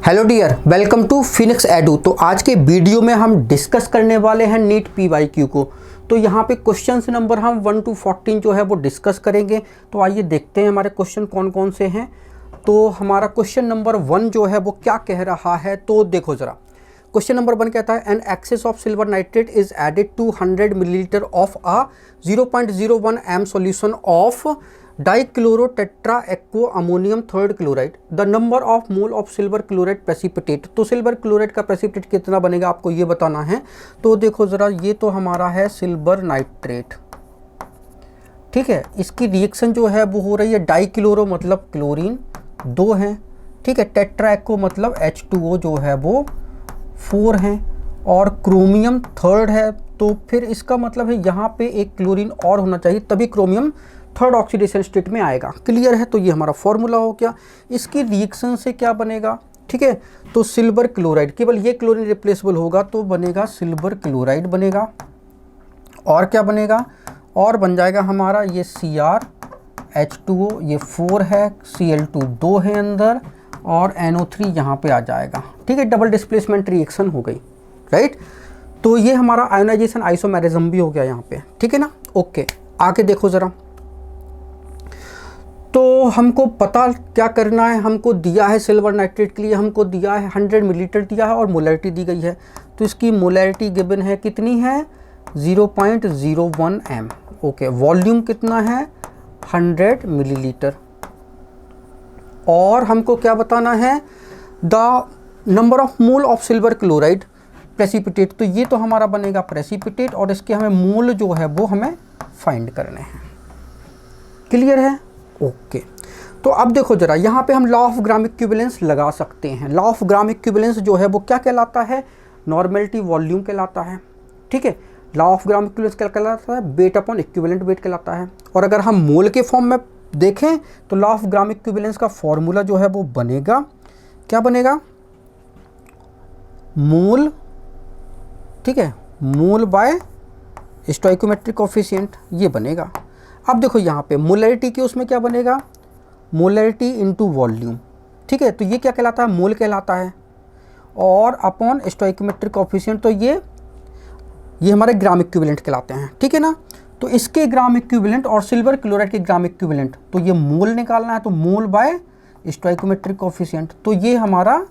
Hello dear, welcome to Phoenix Edu. तो आज के वीडियो में हम डिस्कस करने वाले हैं नीट PYQ को। तो यहाँ पे क्वेश्चंस नंबर हम 1 to 14 जो है वो डिस्कस करेंगे। तो आइए देखते हैं हमारे क्वेश्चन कौन कौन से हैं। तो हमारा क्वेश्चन नंबर 1 जो है वो क्या कह रहा है, तो देखो ज़रा। क्वेश्चन नंबर 1 कहता है an excess of silver nitrate is added to 100 millilitre of a 0.01 m solution of dichloro tetra aqua ammonium third chloride. The number of mole of silver chloride precipitate. तो सिल्वर क्लोराइड का precipitate कितना बनेगा आपको ये बताना है। तो देखो ज़रा, ये तो हमारा है सिल्वर नाइट्रेट, ठीक है। इसकी रिएक्शन जो है वो हो रही है डाइक्लोरो मतलब क्लोरीन 2 है, ठीक है। टेट्रा एक्वा मतलब H2O जो है वो 4 हैं और क्रोमियम थर्ड है। तो फिर इसका मतलब है यहाँ पे एक क्लोरीन और होना चाहिए, तभी क्रोमियम थर्ड ऑक्सीडेशन स्टेट में आएगा। क्लियर है। तो ये हमारा फॉर्मूला हो गया। इसकी रिएक्शन से क्या बनेगा, ठीक है। तो सिल्वर क्लोराइड, केवल ये क्लोरीन रिप्लेसेबल होगा तो बनेगा सिल्वर क्लोराइड बनेगा। और क्या बनेगा, और बन जाएगा हमारा ये CrH2O, ये 4 है, Cl2 2 है अंदर और NO3 यहाँ पे आ जाएगा, ठीक है। डबल डिस्प्लेसमेंट रिएक्शन हो गई, राइट। तो ये हमारा आयोनाइजेशन आइसोमेरिज्म भी हो गया यहाँ पे, ठीक है ना। ओके, आगे देखो ज़रा। तो हमको पता क्या करना है, हमको दिया है सिल्वर नाइट्रेट के लिए हमको दिया है 100 मिलीलीटर दिया है और मोलैरिटी दी गई है। तो इसकी मोलैरिटी गिवन है, कितनी है 0.01 m। ओके, वॉल्यूम कितना है 100 मिलीलीटर। और हमको क्या बताना है, the number of mole of silver chloride precipitate. तो ये तो हमारा बनेगा प्रेसिपिटेट और इसके हमें मोल जो है वो हमें फाइंड करने हैं। क्लियर है। ओके, तो अब देखो जरा, यहाँ पे हम लॉ ऑफ ग्राम इक्विवेलेंस लगा सकते हैं। लॉ ऑफ ग्राम इक्विवेलेंस जो है वो क्या कहलाता है, नॉर्मेलिटी वॉल्यूम कहलाता है, ठीक है। लॉ ऑफ ग्राम इक्विवेलेंस क्या कहलाता है, वेट अपॉन इक्विवेलेंट वेट कहलाता है। और अगर हम मोल के फॉर्म में देखें तो लॉ ऑफ ग्राम इक्विवेलेंस का फॉर्मूला जो है वो बनेगा, क्या बनेगा, मोल, ठीक है, मोल बाय स्टोइकोमेट्रिक कोफिशिएंट, ये बनेगा। अब देखो यहाँ पे मोलैरिटी की उसमें क्या बनेगा, मोलैरिटी इनटू वॉल्यूम, ठीक है। तो ये क्या कहलाता है, मोल कहलाता है। और अपॉन स्टोइकोमेट्रिक कोफिशिएंट, तो ये हमारे ग्राम इक्विवेलेंट कहलाते हैं, ठीक है ना। तो इसके ग्राम इक्विवेलेंट और सिल्वर क्लोराइड के ग्राम इक्विवेलेंट, तो ये मोल निकालना है, तो मोल बाय स्टोइकोमेट्रिक कोफिशिएंट। तो ये हमारा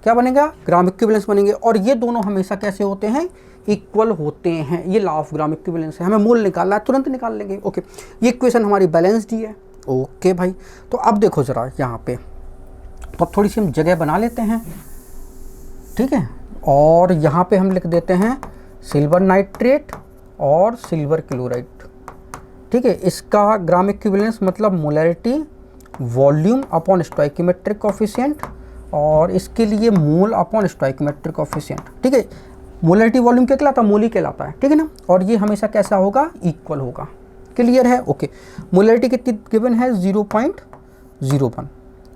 क्या बनेगा, ग्राम इक्विवेलेंस बनेंगे। और ये दोनों हमेशा कैसे होते हैं, इक्वल होते हैं। ये लॉ ऑफ ग्राम इक्विवेलेंस है, हमें मोल निकालना है, तुरंत निकाल लेंगे। ओके, ये इक्वेशन हमारी बैलेंस्ड ही है। ओके भाई, तो अब देखो ज़रा यहाँ पे, तो अब थोड़ी सी हम जगह बना लेते हैं, ठीक है। और यहाँ पे हम लिख देते हैं सिल्वर नाइट्रेट और सिल्वर क्लोराइड, ठीक है। इसका ग्राम इक्विवेलेंस मतलब molarity volume upon stoichiometric coefficient, और इसके लिए मोल अपॉन स्टोइकोमेट्रिक कोफिशिएंट, ठीक है। मोलैरिटी वॉल्यूम क्या कहलाता है, मोल ही कहलाता है, ठीक है ना। और ये हमेशा कैसा होगा, इक्वल होगा। क्लियर है। ओके, मोलैरिटी कितनी गिवन है 0.01,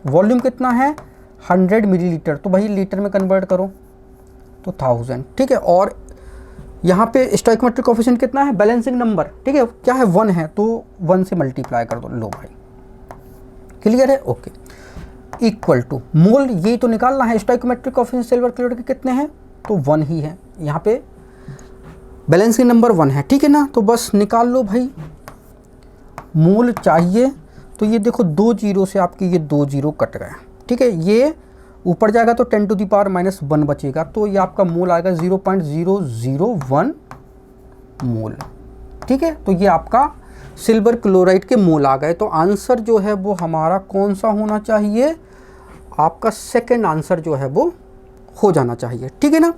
वॉल्यूम कितना है 100 मिलीलीटर, तो भाई लीटर में कन्वर्ट करो तो 1000, ठीक है। और यहाँ पे स्टोइकोमेट्रिक कोफिशिएंट कितना है, बैलेंसिंग नंबर, ठीक है, क्या है 1 है, तो 1 से मल्टीप्लाई कर दो, लो भाई। क्लियर है। ओके, इक्वल टू मोल, ये तो निकालना है। स्टोइकोमेट्रिक कोफिशिएंट सिल्वर क्लोराइड के कितने हैं, तो 1 ही है। यहाँ पे बैलेंसिंग नंबर 1 है, ठीक है ना। तो बस निकाल लो भाई, मोल चाहिए। तो ये देखो 2 जीरो से आपके ये 2 जीरो कट गए, ठीक है। ये ऊपर जाएगा तो 10 to the power -1 बचेगा, तो ये आपका मोल आएगा 0.001 मोल, ठीक है। तो ये आपका सिल्वर क्लोराइड के मोल आ गए। तो आंसर जो है वो हमारा कौन सा होना चाहिए, आपका सेकंड आंसर जो है वो हो जाना चाहिए, ठीक है ना।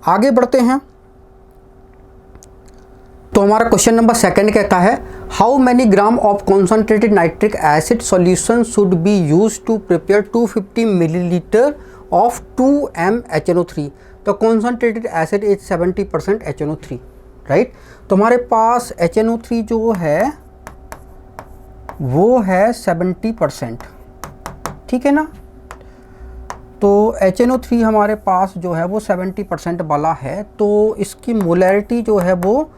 आगे बढ़ते हैं। तो हमारा क्वेश्चन नंबर 2 कहता है how many gram of concentrated nitric acid solution should be use to prepare 250 millilitre of 2m HNO3। तो concentrated acid is 70% HNO3, right. तो हमारे पास HNO3 जो है वो है 70%, ठीक है ना। तो HNO3 हमारे पास जो है वो 70% वाला है। तो इसकी मोलैरिटी जो है वो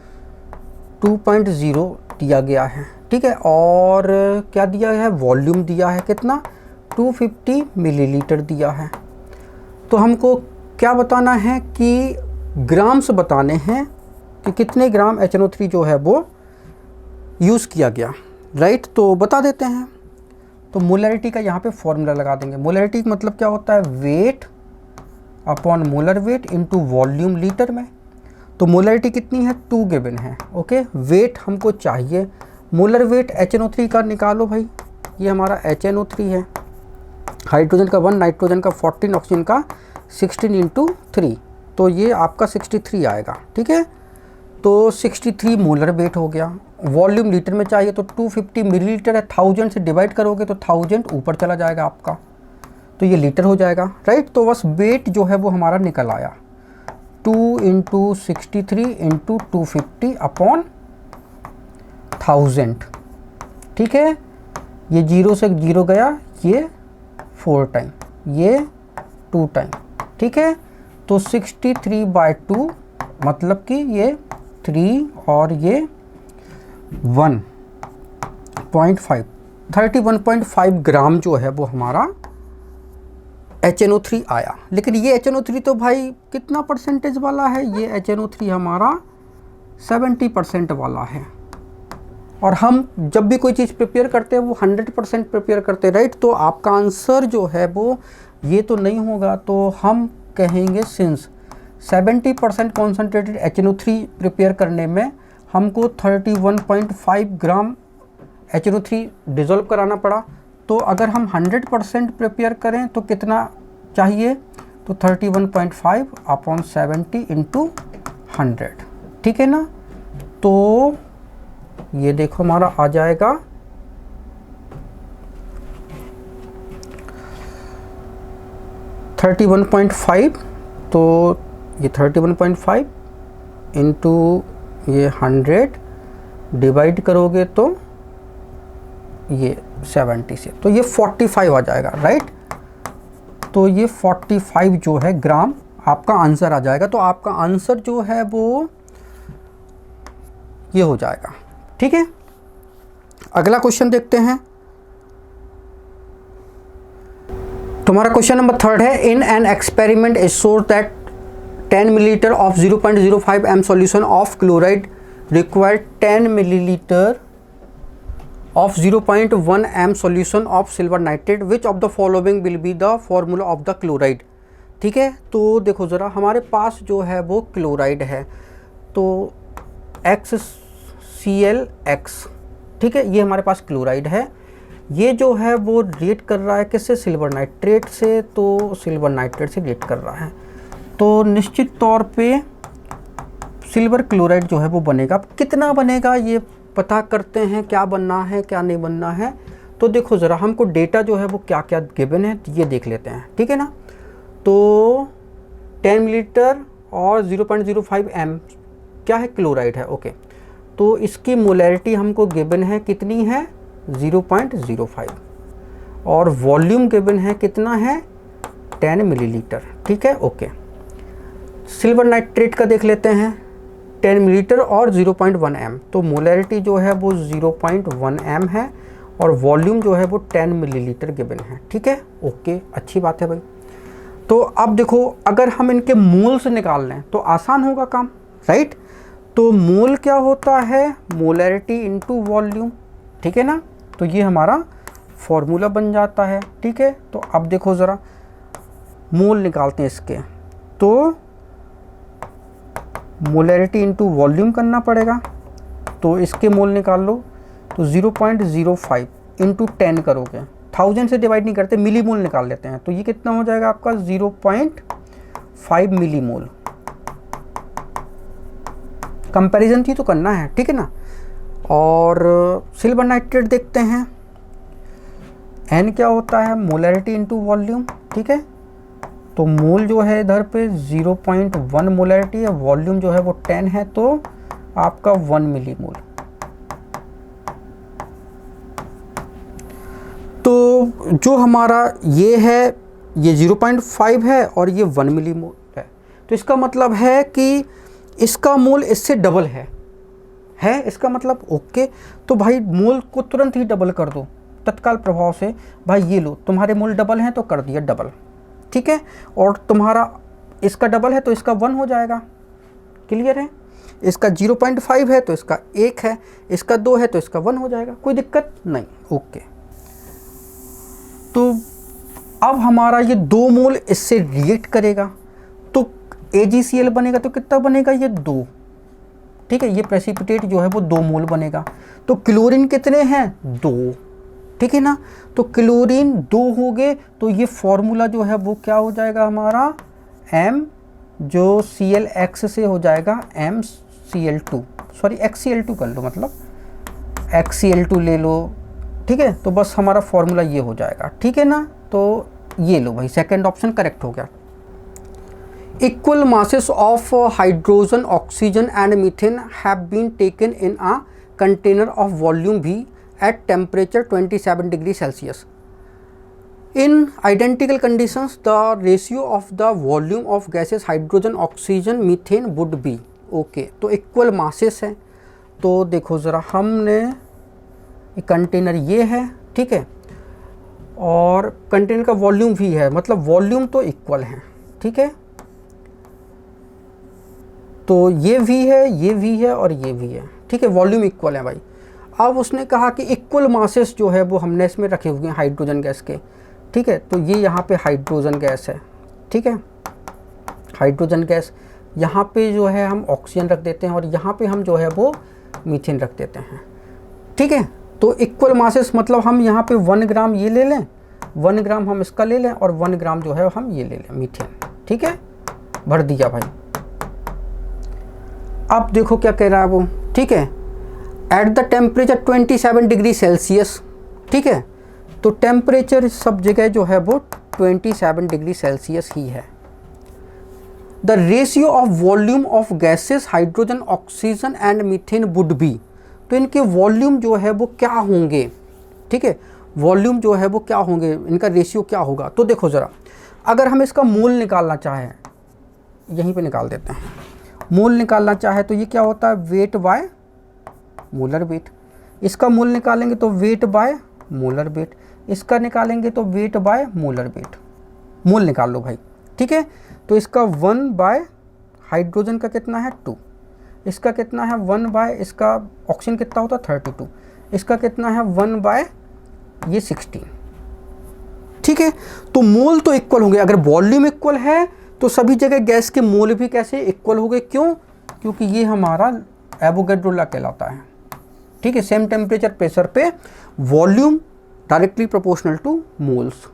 2.0 दिया गया है, ठीक है। और क्या दिया है, वॉल्यूम दिया है कितना, 250 मिलीलीटर दिया है। तो हमको क्या बताना है कि ग्राम्स बताने हैं कि कितने ग्राम HNO3 जो है वो यूज़ किया गया, राइट। तो बता देते हैं। तो मोलरिटी का यहाँ पे फॉर्मूला लगा देंगे। मोलरिटी का मतलब क्या होता है, weight upon molar weight into volume litre में। तो मोलरिटी कितनी है, 2 गिवन है, ओके। वेट हमको चाहिए, मोलर वेट HNO3 का निकालो भाई, ये हमारा HNO3 है, हाइड्रोजन का 1, नाइट्रोजन का 14, ऑक्सीजन का 16 इंटू 3, तो ये आपका 63 आएगा, ठीक है। तो 63 मोलर वेट हो गया। वॉल्यूम लीटर में चाहिए तो 250 मिलीलीटर है, 1000 से डिवाइड करोगे तो 1000 ऊपर चला जाएगा आपका, तो ये लीटर हो जाएगा, राइट। तो बस वेट जो है वो हमारा निकल आया 2 इंटू 63 इंटू 250 अपॉन 1000, ठीक है। ये 0 से 0 गया, ये 4 टाइम, ये 2 टाइम, ठीक है। तो 63/2 मतलब कि ये 3 और ये 1.5, 31.5 ग्राम जो है वो हमारा HNO3 आया। लेकिन ये HNO3 तो भाई कितना परसेंटेज वाला है, ये HNO3 हमारा 70% वाला है। और हम जब भी कोई चीज़ प्रिपेयर करते हैं वो 100% प्रिपेयर करते हैं, राइट। तो आपका आंसर जो है वो ये तो नहीं होगा, तो हम कहेंगे सिंस 70% कॉन्सेंट्रेटेड HNO3 प्रिपेयर करने में हमको 31.5 ग्राम HNO3 डिज़ोल्व कराना पड़ा, तो अगर हम 100% प्रिपेयर करें तो कितना चाहिए, तो 31.5 अपॉन 70 इंटू 100, ठीक है ना। तो ये देखो हमारा आ जाएगा 31.5, तो ये 31.5 इंटू ये 100 डिवाइड करोगे तो ये 70 से, तो ये 45 आ जाएगा, राइट। तो ये 45 जो है ग्राम आपका आंसर आ जाएगा। तो आपका आंसर जो है वो ये हो जाएगा, ठीक है। अगला क्वेश्चन देखते हैं। तुम्हारा क्वेश्चन नंबर 3 है, in an experiment is showed that 10 millilitre of 0.05 m solution of chloride required 10 millilitre of 0.1 m solution of silver nitrate, which of the following will be the formula of the chloride, ठीक है। तो देखो ज़रा, हमारे पास जो है वो chloride है, तो XClX, ठीक है, ये हमारे पास क्लोराइड है। ये जो है वो रिएक्ट कर रहा है किससे, सिल्वर नाइट्रेट से, तो सिल्वर नाइट्रेट से रिएक्ट कर रहा है, तो निश्चित तौर पे सिल्वर क्लोराइड जो है वो बनेगा। कितना बनेगा ये पता करते हैं, क्या बनना है क्या नहीं बनना है। तो देखो ज़रा, हमको डेटा जो है वो क्या क्या गिवन है ये देख लेते हैं, ठीक है ना। तो 10 मिलीलीटर और 0.05 m क्या है, क्लोराइड है, ओके। तो इसकी मोलैरिटी हमको गिवन है, कितनी है, 0.05, और वॉल्यूम गिवन है, कितना है, 10 मिलीलीटर, ठीक है, ओके। सिल्वर नाइट्रेट का देख लेते हैं, 10 मिलीलीटर और 0.1 m, तो मोलैरिटी जो है वो 0.1 m है, और वॉल्यूम जो है वो 10 मिलीलीटर गिवन है, ठीक है, ओके, अच्छी बात है भाई। तो अब देखो, अगर हम इनके मोल्स निकाल लें तो आसान होगा काम, राइट। तो मोल क्या होता है, मोलैरिटी इनटू वॉल्यूम, ठीक है ना। तो ये हमारा फॉर्मूला बन जाता है, ठीक है। तो अब देखो ज़रा, मोल निकालते हैं इसके, तो मोलैरिटी इनटू वॉल्यूम करना पड़ेगा, तो इसके मोल निकाल लो, तो 0.05 इंटू 10 करोगे, 1000 से डिवाइड नहीं करते, मिली मोल निकाल लेते हैं, तो ये कितना हो जाएगा आपका, 0.5 मिली मोल। कंपैरिजन थी तो करना है, ठीक है ना। और सिल्वर नाइट्रेट देखते हैं, एन क्या होता है, मोलैरिटी इनटू वॉल्यूम, ठीक है। तो मोल जो है इधर पे 0.1 मोलैरिटी है, वॉल्यूम जो है वो 10 है, तो आपका 1 मिली मोल। तो जो हमारा ये है, ये 0.5 है और ये 1 मिली मोल है, तो इसका मतलब है कि इसका मोल इससे डबल है इसका मतलब, ओके। तो भाई मोल को तुरंत ही डबल कर दो तत्काल प्रभाव से, भाई ये लो, तुम्हारे मोल डबल हैं तो कर दिया डबल, ठीक है, और तुम्हारा इसका डबल है तो इसका 1 हो जाएगा, क्लियर है। इसका 0.5 है तो इसका 1 है, इसका 2 है तो इसका 1 हो जाएगा, कोई दिक्कत नहीं, ओके। तो अब हमारा ये 2 मोल इससे रिएक्ट करेगा तो AgCl बनेगा, तो कितना बनेगा, ये 2, ठीक है। ये प्रेसिपिटेट जो है वो 2 मोल बनेगा। तो क्लोरीन कितने हैं, 2, ठीक है ना। तो क्लोरीन 2 हो गए, तो ये फॉर्मूला जो है वो क्या हो जाएगा हमारा, M जो Cl(X) से हो जाएगा MCl2, सॉरी XCl2 कर लो, मतलब XCl2 ले लो, ठीक है। तो बस हमारा फॉर्मूला ये हो जाएगा, ठीक है ना। तो ये लो भाई, सेकंड ऑप्शन करेक्ट हो गया। Equal masses of hydrogen, oxygen and methane have been taken in a container of volume V at temperature 27 degree Celsius. In identical conditions, the ratio of the volume of gases hydrogen, oxygen, methane would be. Okay, तो equal masses है। तो देखो ज़रा, हमने container ये है, ठीक है, और कंटेनर का वॉल्यूम भी है, मतलब वॉल्यूम तो इक्वल है, ठीक है। तो ये भी है, ये भी है और ये भी है, ठीक है, वॉल्यूम इक्वल है भाई। अब उसने कहा कि इक्वल मासेस जो है वो हमने इसमें रखे हुए हैं हाइड्रोजन गैस के, ठीक है। तो ये यहाँ पे हाइड्रोजन गैस है, ठीक है, हाइड्रोजन गैस, यहाँ पे जो है हम ऑक्सीजन रख देते हैं और यहाँ पे हम जो है वो मीथेन रख देते हैं, ठीक है। तो इक्वल मासेस मतलब हम यहाँ पे 1 ग्राम ये ले लें, 1 ग्राम हम इसका ले लें और 1 ग्राम जो है हम ये ले लें मीथेन, ठीक है, भर दिया भाई। अब देखो क्या कह रहा है वो, ठीक है, at the temperature 27 degree Celsius, ठीक है। तो टेम्परेचर सब जगह जो है वो 27 डिग्री सेल्सियस ही है। The ratio of volume of gases hydrogen, oxygen and methane would be, तो इनके वॉल्यूम जो है वो क्या होंगे, ठीक है, वॉल्यूम जो है वो क्या होंगे, इनका रेशियो क्या होगा। तो देखो ज़रा, अगर हम इसका मोल निकालना चाहें, यहीं पे निकाल देते हैं, मोल निकालना चाहे तो ये क्या होता है, वेट बाय मोलर वेट। इसका मोल निकालेंगे तो वेट बाय मोलर वेट, इसका निकालेंगे तो वेट बाय मोलर वेट। मोल निकाल लो भाई, ठीक है। तो इसका 1 बाय हाइड्रोजन का कितना है 2, इसका कितना है 1 बाय, इसका ऑक्सीजन कितना होता है 32, इसका कितना है 1 बाय ये 16, ठीक है। तो मोल तो इक्वल होंगे, अगर वॉल्यूम इक्वल है तो सभी जगह गैस के मोल भी कैसे इक्वल हो गए, क्यों, क्योंकि ये हमारा एवोगैड्रो लॉ कहलाता है, ठीक है। सेम टेम्परेचर प्रेशर पे volume directly proportional two moles,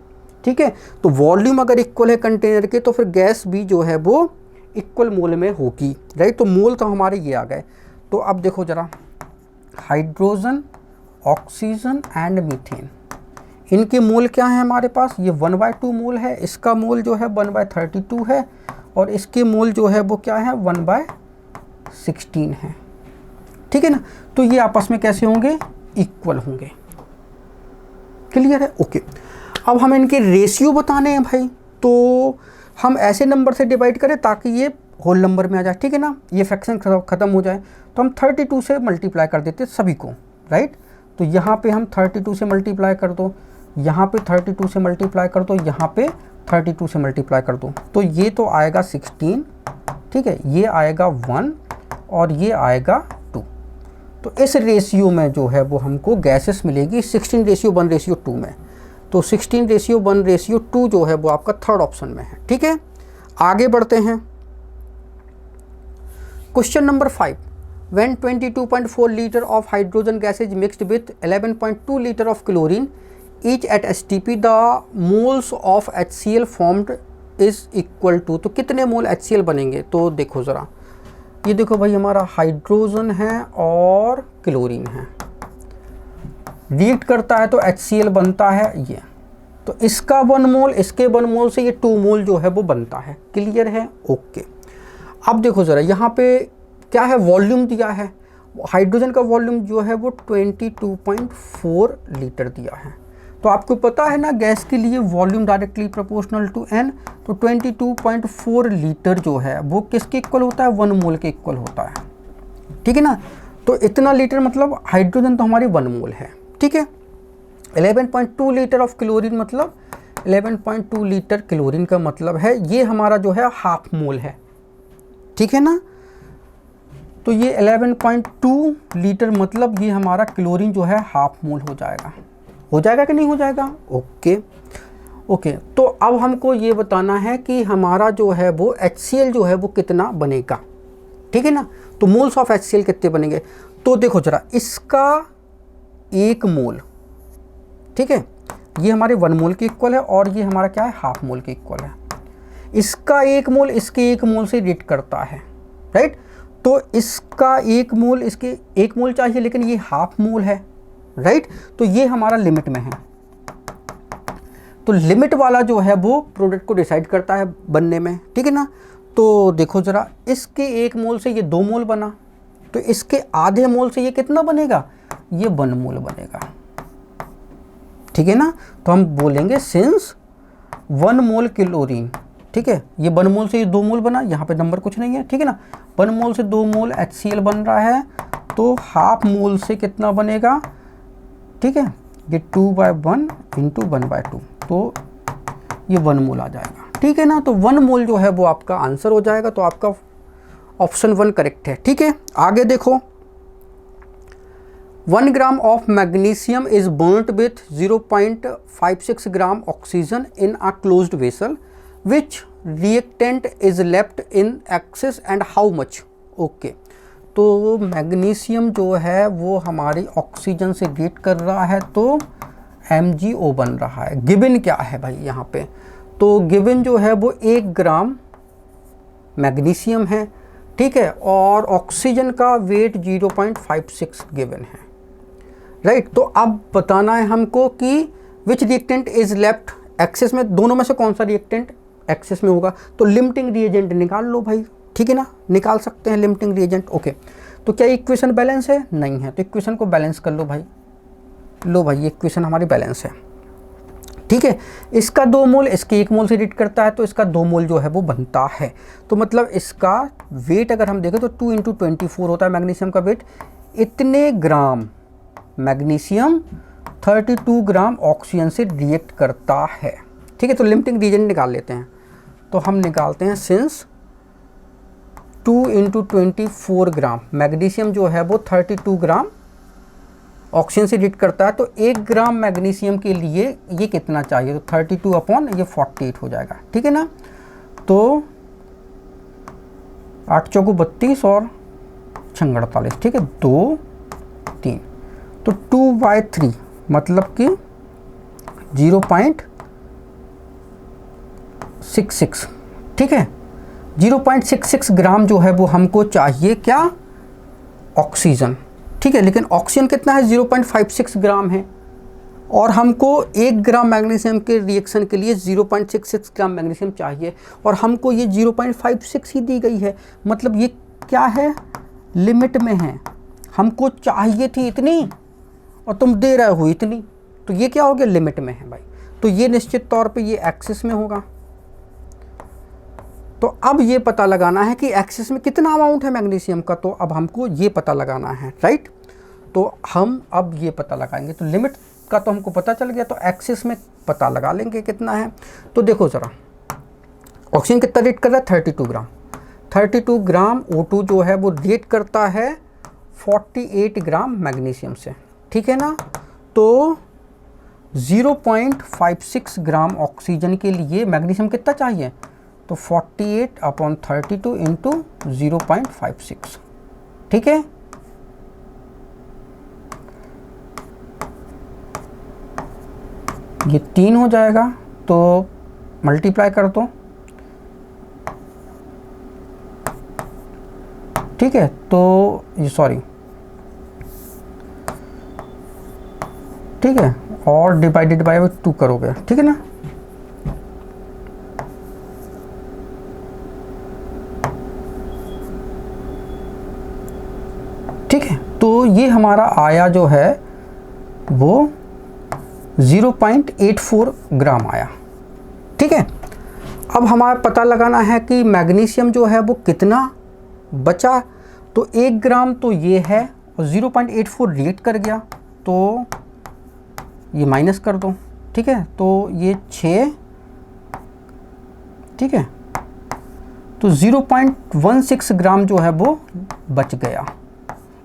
ठीक है। तो वॉल्यूम अगर इक्वल है कंटेनर के तो फिर गैस भी जो है वो इक्वल मोल में होगी, राइट। तो मोल तो हमारे ये आ गए। तो अब देखो ज़रा, हाइड्रोजन, ऑक्सीजन एंड मीथेन, इनके मोल क्या है हमारे पास, ये 1/2 मोल है, इसका मोल जो है 1/32 है और इसके मोल जो है वो क्या है 1/16 है, ठीक है ना। तो ये आपस में कैसे होंगे, इक्वल होंगे, क्लियर है, ओके। अब हमें इनके रेशियो बताने हैं भाई, तो हम ऐसे नंबर से डिवाइड करें ताकि ये होल नंबर में आ जाए, ठीक है ना, ये फ्रैक्शन ख़त्म हो जाए। तो हम 32 से मल्टीप्लाई कर देते सभी को, राइट। तो यहाँ पे हम 32 से मल्टीप्लाई कर दो, यहाँ पे 32 से मल्टीप्लाई कर दो, यहाँ पे 32 से मल्टीप्लाई कर दो, तो ये तो आएगा 16, ठीक है, ये आएगा 1 और ये आएगा 2। तो इस रेशियो में जो है वो हमको गैसेस मिलेगी 16:1:2 में। तो 16:1:2 जो है वो आपका थर्ड ऑप्शन में है, ठीक है। आगे बढ़ते हैं, question number 5, when 22.4 liter of hydrogen gas is mixed with 11.2 liter of chlorine each at STP, the moles of HCl formed is equal to, तो कितने मोल HCl बनेंगे। तो देखो ज़रा, ये देखो भाई, हमारा हाइड्रोजन है और क्लोरीन है, रिएक्ट करता है तो HCl बनता है ये, तो इसका 1 मोल, इसके 1 मोल से ये 2 मोल जो है वो बनता है, क्लियर है, ओके। अब देखो ज़रा, यहाँ पे क्या है, वॉल्यूम दिया है, हाइड्रोजन का वॉल्यूम जो है वो 22.4 लीटर दिया है। तो आपको पता है ना, गैस के लिए volume directly proportional to n, तो 22.4 लीटर जो है वो किसके इक्वल होता है, 1 मोल के इक्वल होता है, ठीक है ना। तो इतना लीटर मतलब हाइड्रोजन तो हमारी 1 मोल है, ठीक है। 11.2 लीटर ऑफ क्लोरीन मतलब 11.2 लीटर क्लोरीन का मतलब है ये हमारा जो है हाफ मोल है, ठीक है ना। तो ये 11.2 लीटर मतलब ये हमारा क्लोरीन जो है हाफ मोल हो जाएगा कि नहीं हो जाएगा। ओके तो अब हमको ये बताना है कि हमारा जो है वो HCl जो है वो कितना बनेगा, ठीक है ना। तो मोल्स ऑफ HCl कितने बनेंगे, तो देखो जरा, इसका 1 मोल, ठीक है, ये हमारे 1 मोल के इक्वल है और ये हमारा क्या है, हाफ मोल के इक्वल है। इसका 1 मोल इसके 1 मोल से रिलेट करता है, राइट। तो इसका 1 मोल इसके 1 मोल चाहिए, लेकिन ये हाफ मोल है, राइट। तो ये हमारा लिमिट में है। तो लिमिट वाला जो है वो प्रोडक्ट को डिसाइड करता है बनने में, ठीक है ना। तो देखो ज़रा, इसके 1 मोल से ये 2 मोल बना, तो इसके आधे मोल से ये कितना बनेगा, ये 1 मोल बनेगा, ठीक है ना। तो हम बोलेंगे सिंस 1 मोल क्लोरीन, ठीक है, ये 1 मोल से ये 2 मोल बना, यहाँ पे नंबर कुछ नहीं है, ठीक है ना। 1 मोल से 2 मोल HCl बन रहा है, तो हाफ मोल से कितना बनेगा, ठीक है, ये 2/1 इंटू 1/2, तो ये 1 मोल आ जाएगा, ठीक है ना। तो 1 मोल जो है वो आपका आंसर हो जाएगा। तो आपका ऑप्शन 1 करेक्ट है, ठीक है। आगे देखो, 1 ग्राम of magnesium is बर्nt with 0.56 gram oxygen in a closed vessel, which reactant is left in excess and how much. Okay, तो मैग्नीशियम जो है वो हमारी ऑक्सीजन से रिएक्ट कर रहा है, तो MgO बन रहा है। गिवन क्या है भाई यहाँ पे, तो गिवन जो है वो 1 ग्राम मैग्नीशियम है, ठीक है, और ऑक्सीजन का वेट 0.56 गिवन है, राइट। तो अब बताना है हमको कि विच रिएक्टेंट इज लेफ्ट एक्सेस में, दोनों में से कौन सा रिएक्टेंट एक्सेस में होगा। तो लिमिटिंग रिएजेंट निकाल लो भाई, ठीक है ना, निकाल सकते हैं लिमिटिंग रिएजेंट। ओके, तो क्या इक्वेशन बैलेंस है, नहीं है, तो इक्वेशन को बैलेंस कर लो भाई। लो भाई, ये इक्वेशन हमारी बैलेंस है, ठीक है। इसका 2 मोल इसके 1 मोल से रिलेट करता है, तो इसका 2 मोल जो है वो बनता है। तो मतलब इसका वेट अगर हम देखें तो 2 × 24 होता है मैग्नीशियम का वेट। इतने ग्राम मैग्नीशियम 32 ग्राम ऑक्सीजन से रिएक्ट करता है, ठीक है। तो लिमिटिंग रिएजेंट निकाल लेते हैं। तो हम निकालते हैं सिंस 2 × 24 ग्राम मैग्नीशियम जो है वो 32 ग्राम ऑक्सीजन से रिएक्ट करता है, तो 1 ग्राम मैग्नीशियम के लिए ये कितना चाहिए, तो 32/48 हो जाएगा, ठीक है ना। तो 8 चौको 32 और 6 48, ठीक है, 2 3, तो 2/3 मतलब कि 0.66, ठीक है। 0.66 ग्राम जो है वो हमको चाहिए, क्या, ऑक्सीजन, ठीक है। लेकिन ऑक्सीजन कितना है, 0.56 ग्राम है, और हमको 1 ग्राम मैग्नीशियम के रिएक्शन के लिए 0.66 ग्राम मैग्नीशियम चाहिए, और हमको ये 0.56 ही दी गई है। मतलब ये क्या है, लिमिट में है। हमको चाहिए थी इतनी और तुम दे रहे हो इतनी, तो ये क्या हो गया, लिमिट में है भाई। तो ये निश्चित तौर पे ये एक्सिस में होगा। तो अब ये पता लगाना है कि एक्सिस में कितना अमाउंट है मैग्नीशियम का, तो अब हमको ये पता लगाना है, राइट। तो हम अब ये पता लगाएंगे। तो लिमिट का तो हमको पता चल गया, तो एक्सिस में पता लगा लेंगे कितना है। तो देखो ज़रा, ऑक्सीजन कितना रिएक्ट कर रहा है, 32 ग्राम। 32 ग्राम O2 जो है वो रिएक्ट करता है 48 ग्राम मैग्नीशियम से, ठीक है ना। तो 0.56 ग्राम ऑक्सीजन के लिए मैग्नीशियम कितना चाहिए, तो 48/32 इंटू 0.56, ठीक है। ये 3 हो जाएगा, तो मल्टीप्लाई कर दो, ठीक है। तो ये सॉरी, ठीक है, और डिवाइडेड बाय 2 करोगे, ठीक है ना। ठीक है, तो ये हमारा आया जो है वो 0.84 ग्राम आया, ठीक है। अब हमारा पता लगाना है कि मैग्नीशियम जो है वो कितना बचा। तो 1 ग्राम तो ये है और 0.84 रिएक्ट कर गया, तो ये माइनस कर दो, ठीक है। तो ये 6 ठीक है। तो 0.16 ग्राम जो है वो बच गया,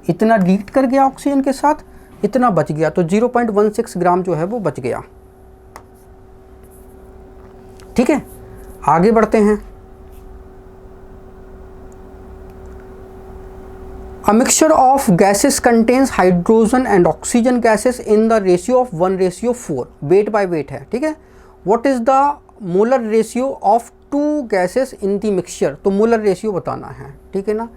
इतना रिएक्ट कर गया ऑक्सीजन के साथ, इतना बच गया, तो 0.16 ग्राम जो है वो बच गया। ठीक है, आगे बढ़ते हैं। A mixture of gases contains hydrogen and oxygen gases in the ratio of 1:4, weight by weight है, ठीक है। What is the molar ratio of two gases in the mixture? तो मोलर रेशियो बताना है, ठीक है ना।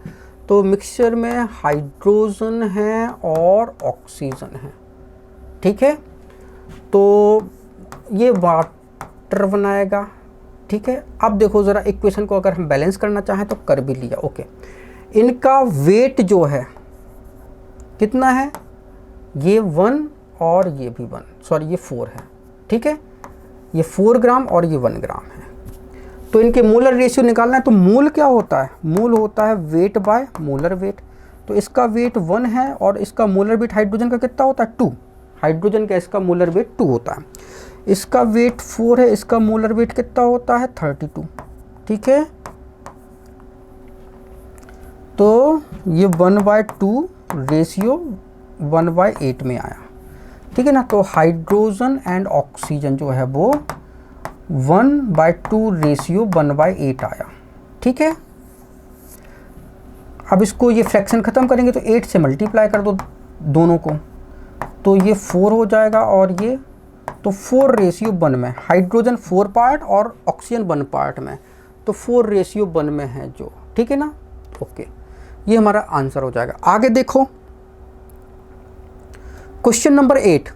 तो मिक्सचर में हाइड्रोजन है और ऑक्सीजन है, ठीक है। तो ये वाटर बनाएगा, ठीक है। अब देखो ज़रा इक्वेशन को अगर हम बैलेंस करना चाहें तो कर भी लिया, ओके। इनका वेट जो है कितना है, ये 1 और ये भी 1, सॉरी ये 4 है, ठीक है। ये 4 ग्राम और ये 1 ग्राम है। तो इनके मोलर रेशियो निकालना है। तो मोल क्या होता है, मोल होता है वेट बाय मोलर वेट। तो इसका वेट 1 है और इसका मोलर वेट हाइड्रोजन का कितना होता है, 2। हाइड्रोजन का इसका मोलर वेट 2 होता है। इसका वेट 4 है, इसका मोलर वेट कितना होता है, 32, ठीक है। तो ये 1/2 रेशियो 1/8 में आया, ठीक है ना। तो हाइड्रोजन एंड ऑक्सीजन जो है वो 1/2 रेशियो 1/8 आया, ठीक है। अब इसको ये फ्रैक्शन ख़त्म करेंगे तो 8 से मल्टीप्लाई कर दो दोनों को, तो ये 4 हो जाएगा और ये, तो 4:1 में, हाइड्रोजन 4 पार्ट और ऑक्सीजन 1 पार्ट में, तो 4:1 में है जो, ठीक है ना। ओके, ये हमारा आंसर हो जाएगा। आगे देखो question number 8,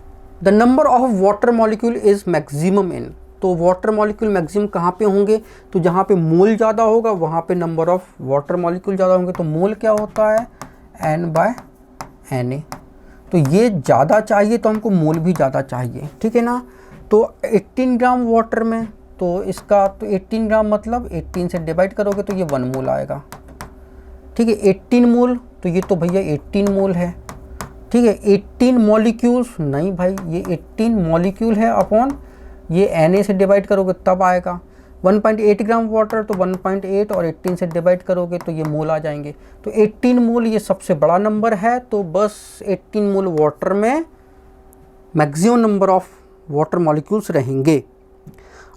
the number of water molecule is maximum in. तो वाटर मॉलिक्यूल मैक्सिमम कहाँ पे होंगे, तो जहाँ पे मोल ज़्यादा होगा वहाँ पे नंबर ऑफ वाटर मॉलिक्यूल ज़्यादा होंगे। तो मोल क्या होता है, N/Na। तो ये ज़्यादा चाहिए तो हमको मोल भी ज़्यादा चाहिए, ठीक है ना। तो 18 ग्राम वाटर में, तो इसका तो 18 ग्राम मतलब 18 से डिवाइड करोगे तो ये 1 मोल आएगा, ठीक है। 18 मोल, तो ये तो भैया 18 मोल है, ठीक है। 18 मॉलिक्यूल्स नहीं भाई, ये 18 मॉलिक्यूल है अपॉन ये Na से डिवाइड करोगे तब आएगा। 1.8 ग्राम वाटर, तो 1.8 और 18 से डिवाइड करोगे तो ये मोल आ जाएंगे। तो 18 मोल ये सबसे बड़ा नंबर है, तो बस 18 मोल वाटर में maximum number of water molecules रहेंगे।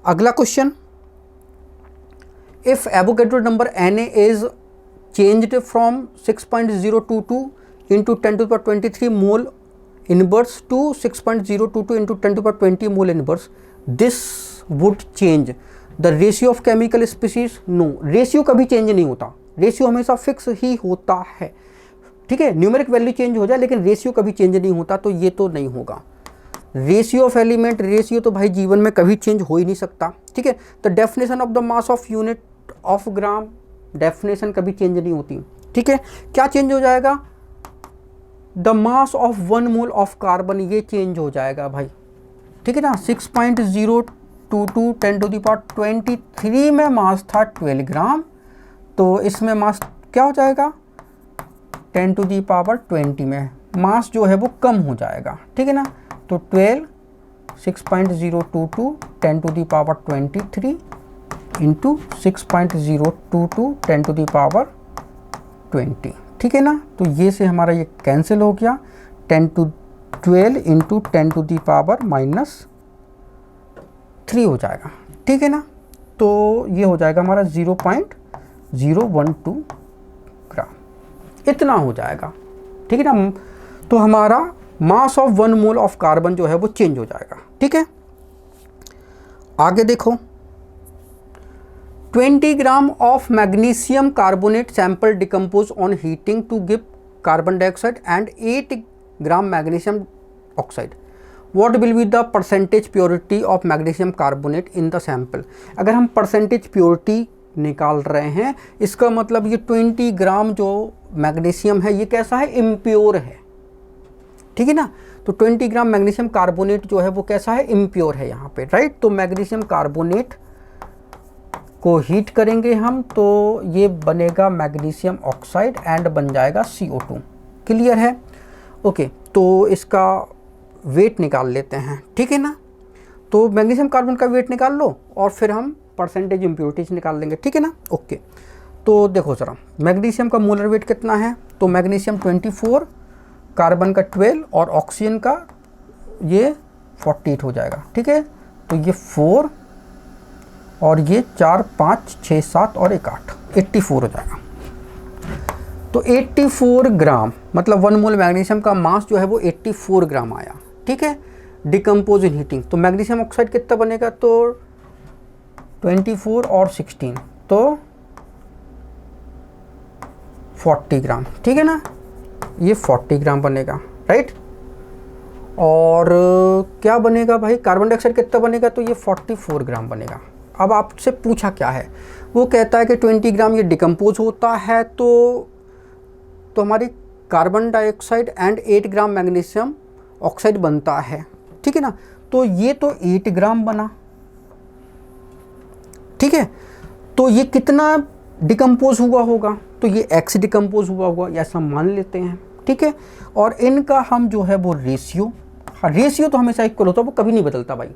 अगला question, if Avogadro number Na is changed from 6.022 into 10⁻23 mole inverse to 6.022 into 10⁻20 mole inverse, this would change the ratio of chemical species? No, ratio कभी change नहीं होता, ratio हमेशा fix ही होता है, ठीक है। न्यूमेरिक वैल्यू चेंज हो जाए लेकिन रेशियो कभी चेंज नहीं होता, तो ये तो नहीं होगा। रेशियो ऑफ एलिमेंट, रेशियो तो भाई जीवन में कभी चेंज हो ही नहीं सकता, ठीक है। The definition of the mass of unit of gram, definition कभी चेंज नहीं होती, ठीक है। क्या चेंज हो जाएगा, the mass of 1 mole of carbon, ये चेंज हो जाएगा भाई, ठीक है ना। 6.022 10⁻23 में मास था 12 ग्राम, तो इसमें मास क्या हो जाएगा, 10⁻20 में मास जो है वो कम हो जाएगा, ठीक है ना। तो 12 6.022 10⁻23 इंटू 6.022 10⁻20, ठीक है ना। तो ये से हमारा ये कैंसिल हो गया, 10⁻12 इंटू 10⁻³ हो जाएगा, ठीक है ना। तो ये हो जाएगा हमारा 0.012 ग्राम, इतना हो जाएगा, ठीक है ना। तो हमारा mass of 1 mole of carbon जो है वो चेंज हो जाएगा, ठीक है। आगे देखो, 20 gram of magnesium carbonate sample decompose on heating to give carbon dioxide and 8 gram magnesium oxide, what will be the percentage purity of magnesium carbonate in the sample. अगर हम परसेंटेज प्योरिटी निकाल रहे हैं, इसका मतलब ये 20 ग्राम जो मैग्नीशियम है ये कैसा है, इम्प्योर है, ठीक है ना। तो 20 ग्राम मैग्नीशियम कार्बोनेट जो है वो कैसा है, इम्प्योर है यहाँ पे, राइट। तो मैग्नीशियम कार्बोनेट को हीट करेंगे हम तो ये बनेगा मैग्नीशियम ऑक्साइड एंड बन जाएगा CO2, क्लियर है, ओके। तो इसका वेट निकाल लेते हैं, ठीक है ना। तो मैग्नीशियम कार्बन का वेट निकाल लो और फिर हम परसेंटेज इम्प्योरिटीज निकाल लेंगे, ठीक है ना। ओके, तो देखो ज़रा मैग्नीशियम का मोलर वेट कितना है, तो मैग्नीशियम 24, कार्बन का 12 और ऑक्सीजन का ये 48 हो जाएगा, ठीक है। तो ये 4 और ये 4 5 6 7 और 1 8, 84 हो जाएगा। तो 84 ग्राम मतलब 1 मोल मैग्नीशियम का मास जो है वो 84 ग्राम आया, ठीक है। डिकम्पोज इन हीटिंग, तो मैग्नीशियम ऑक्साइड कितना बनेगा, तो 24 और 16 तो 40 ग्राम, ठीक है ना। ये 40 ग्राम बनेगा, राइट। और क्या बनेगा भाई, कार्बन डाइऑक्साइड कितना बनेगा, तो ये 44 ग्राम बनेगा। अब आपसे पूछा क्या है, वो कहता है कि 20 ग्राम ये डिकम्पोज होता है तो हमारी carbon dioxide and 8 gram magnesium oxide बनता है, ठीक है ना। तो ये तो 8 ग्राम बना, ठीक है। तो ये कितना डिकम्पोज हुआ होगा, तो ये x डिकम्पोज हुआ होगा, ऐसा मान लेते हैं, ठीक है। और इनका हम जो है वो रेशियो, हाँ रेशियो तो हमेशा इक्वल होता है, वो कभी नहीं बदलता भाई,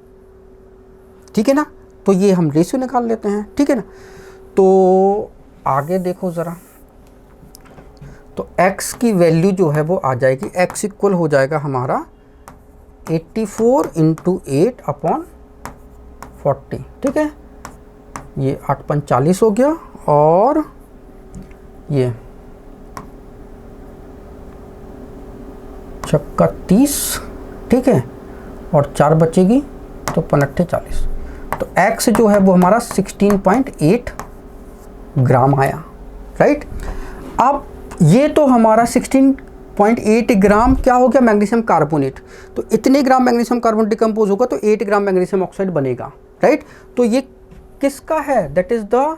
ठीक है ना। तो ये हम रेशियो निकाल लेते हैं, ठीक है ना। तो आगे देखो ज़रा, तो x की वैल्यू जो है वो आ जाएगी, x इक्वल हो जाएगा हमारा 84 × 8/40, ठीक है। ये 8 × 40 हो गया और ये 30, ठीक है। और 4 बचेगी तो 5 40। तो x जो है वो हमारा 16.8 ग्राम आया, राइट। अब ये तो हमारा 16.8 ग्राम क्या हो गया, मैग्नीशियम कार्बोनेट। तो इतने ग्राम मैग्नीशियम कार्बोनेट डिकम्पोज होगा तो 8 ग्राम मैग्नीशियम ऑक्साइड बनेगा, राइट। तो ये किसका है, that is the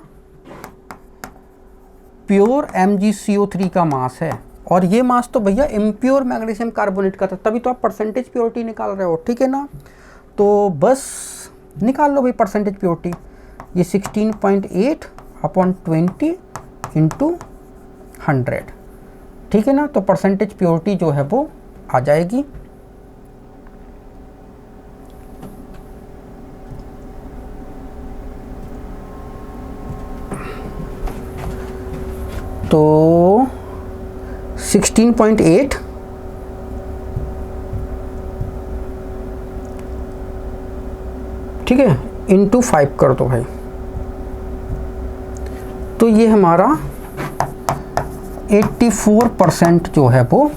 pure MgCO3 का मास है। और ये मास तो भैया इम्प्योर मैग्नीशियम कार्बोनेट का था, तभी तो आप परसेंटेज प्योरिटी निकाल रहे हो, ठीक है ना। तो बस निकाल लो भाई परसेंटेज प्योरिटी, ये 16.8/20 × 100, ठीक है ना। तो परसेंटेज प्योरिटी जो है वो आ जाएगी तो 16.8 ठीक है × 5 कर दो भाई, तो ये हमारा 84% जो है वो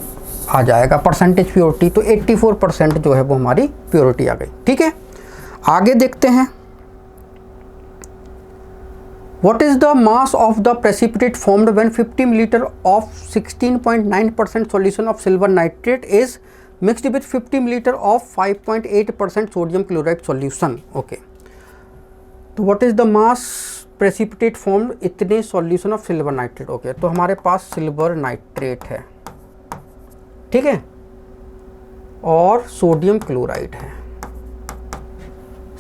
आ जाएगा परसेंटेज प्योरिटी। तो 84% जो है वो हमारी प्योरिटी आ गई, ठीक है। आगे देखते हैं, What is the mass of the precipitate formed when 50 ml of 16.9% solution of silver nitrate is mixed with 50 ml of 5.8% sodium chloride solution? Okay. तो what is the mass precipitate formed इतने solution of silver nitrate? Okay. तो हमारे पास silver nitrate है, ठीक है, और sodium chloride है,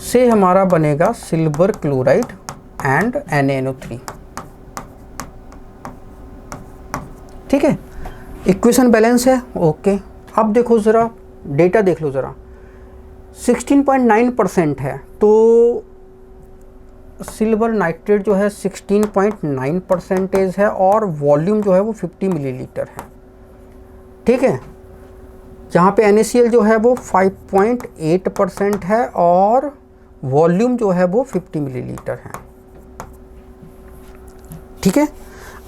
से हमारा बनेगा सिल्वर क्लोराइड एंड NaNO3, ठीक है। इक्वेशन बैलेंस है, ओके। अब देखो ज़रा डेटा देख लो ज़रा, 16.9% है तो सिल्वर नाइट्रेट जो है 16.9% है और वॉल्यूम जो है वो 50 मिलीलीटर है, ठीक है। जहाँ पे NaCl जो है वो 5.8% है और वॉल्यूम जो है वो 50 मिलीलीटर है, ठीक है।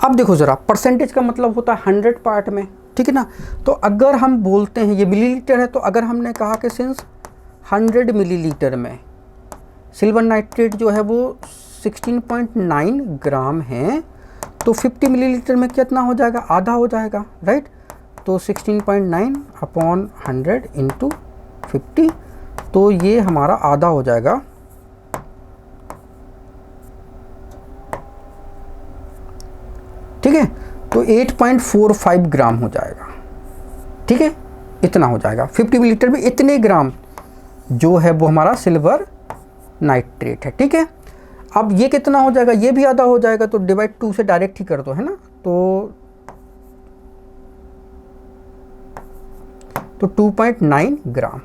अब देखो ज़रा परसेंटेज का मतलब होता है 100 पार्ट में, ठीक है ना। तो अगर हम बोलते हैं ये मिलीलीटर है, तो अगर हमने कहा कि सिंस 100 मिलीलीटर में सिल्वर नाइट्रेट जो है वो 16.9 ग्राम है, तो 50 मिलीलीटर में कितना हो जाएगा, आधा हो जाएगा, राइट। तो 16.9/100 × 50, तो ये हमारा आधा हो जाएगा, ठीक है। तो 8.45 ग्राम हो जाएगा, ठीक है, इतना हो जाएगा। 50 मिलीलीटर में इतने ग्राम जो है वो हमारा सिल्वर नाइट्रेट है, ठीक है। अब ये कितना हो जाएगा, ये भी आधा हो जाएगा, तो डिवाइड 2 से डायरेक्ट ही कर दो, है ना। तो 2.9 ग्राम,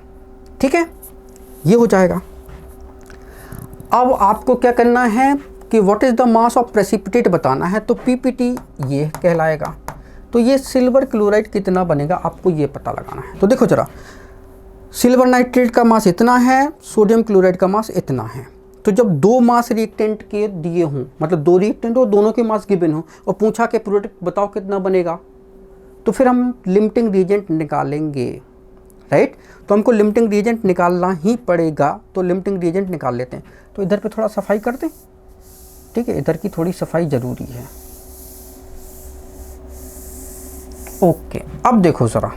ठीक है, ये हो जाएगा। अब आपको क्या करना है कि what is the mass of precipitate बताना है, तो पीपीटी ये कहलाएगा। तो ये सिल्वर क्लोराइड कितना बनेगा आपको ये पता लगाना है। तो देखो जरा, सिल्वर नाइट्रेट का मास इतना है, सोडियम क्लोराइड का मास इतना है। तो जब दो मास रिएक्टेंट के दिए हों, मतलब दो रिएक्टेंट हो, दोनों के मास गिवन हो और पूछा कि प्रोडक्ट बताओ कितना बनेगा, तो फिर हम लिमिटिंग रिएजेंट निकालेंगे, राइट। तो हमको लिमिटिंग रिएजेंट निकालना ही पड़ेगा, तो लिमिटिंग रिएजेंट निकाल लेते हैं। तो इधर पे थोड़ा सफाई कर दें, ठीक है, इधर की थोड़ी सफाई ज़रूरी है। ओके, अब देखो ज़रा,